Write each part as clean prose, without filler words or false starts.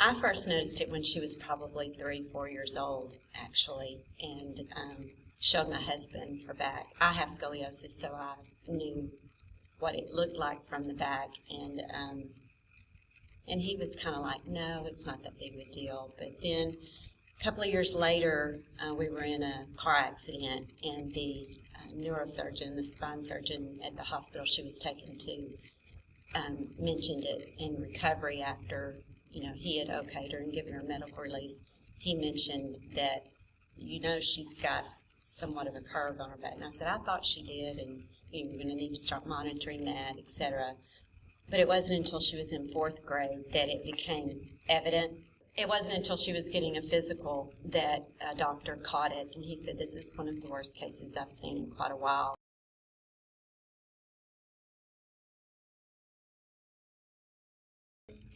I first noticed it when she was probably 3, 4 years old, actually, and showed my husband her back. I have scoliosis, so I knew what it looked like from the back, and he was kind of like, no, it's not that big of a deal. But then a couple of years later, we were in a car accident, and the neurosurgeon, the spine surgeon at the hospital she was taken to, mentioned it in recovery after, he had okayed her and given her medical release. He mentioned that, she's got somewhat of a curve on her back. And I said, I thought she did, and you're going to need to start monitoring that, etc. But it wasn't until she was in 4th grade that it became evident. It wasn't until she was getting a physical that a doctor caught it, and he said, this is one of the worst cases I've seen in quite a while.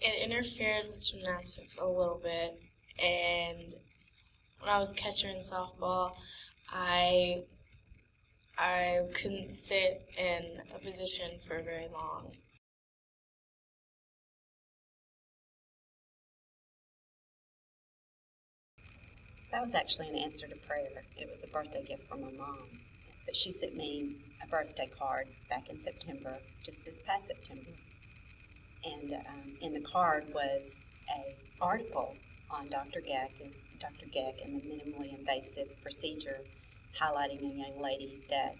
It interfered with gymnastics a little bit, and when I was catcher in softball, I couldn't sit in a position for very long. That was actually an answer to prayer. It was a birthday gift from my mom. But she sent me a birthday card back in September, just this past September. And in the card was an article on Dr. Geck and the minimally invasive procedure, highlighting a young lady that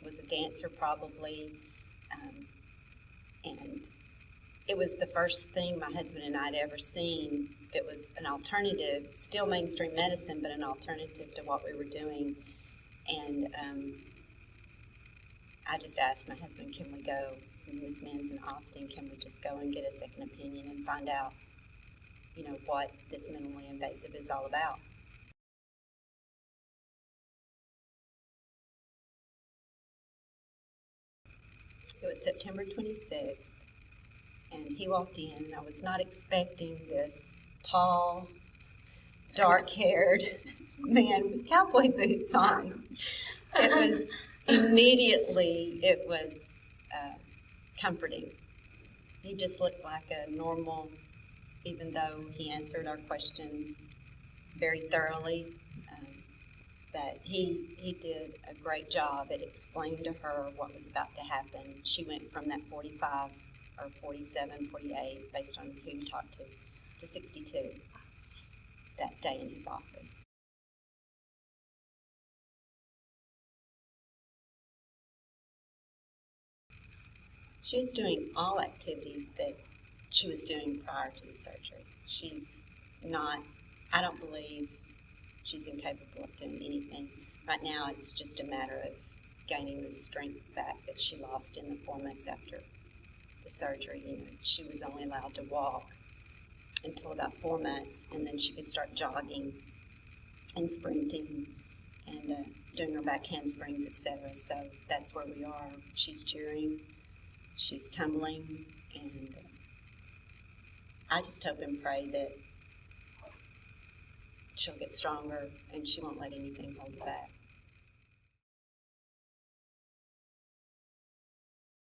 was a dancer probably, and it was the first thing my husband and I had ever seen that was an alternative, still mainstream medicine, but an alternative to what we were doing. And I just asked my husband, can we go, Ms. Mann's in Austin, can we just go and get a second opinion and find out, what this minimally invasive is all about? It was September 26th, and he walked in, and I was not expecting this tall, dark-haired man with cowboy boots on. It was comforting. He just looked like a normal, even though he answered our questions very thoroughly, that he did a great job at explaining to her what was about to happen. She went from that 45 or 47, 48, based on who you talked to 62 that day in his office. She was doing all activities that she was doing prior to the surgery. She's not, I don't believe she's incapable of doing anything. Right now it's just a matter of gaining the strength back that she lost in the 4 months after the surgery. She was only allowed to walk until about 4 months, and then she could start jogging and sprinting and doing her back handsprings, etc. So that's where we are. She's cheering, she's tumbling, and I just hope and pray that she'll get stronger and she won't let anything hold her back.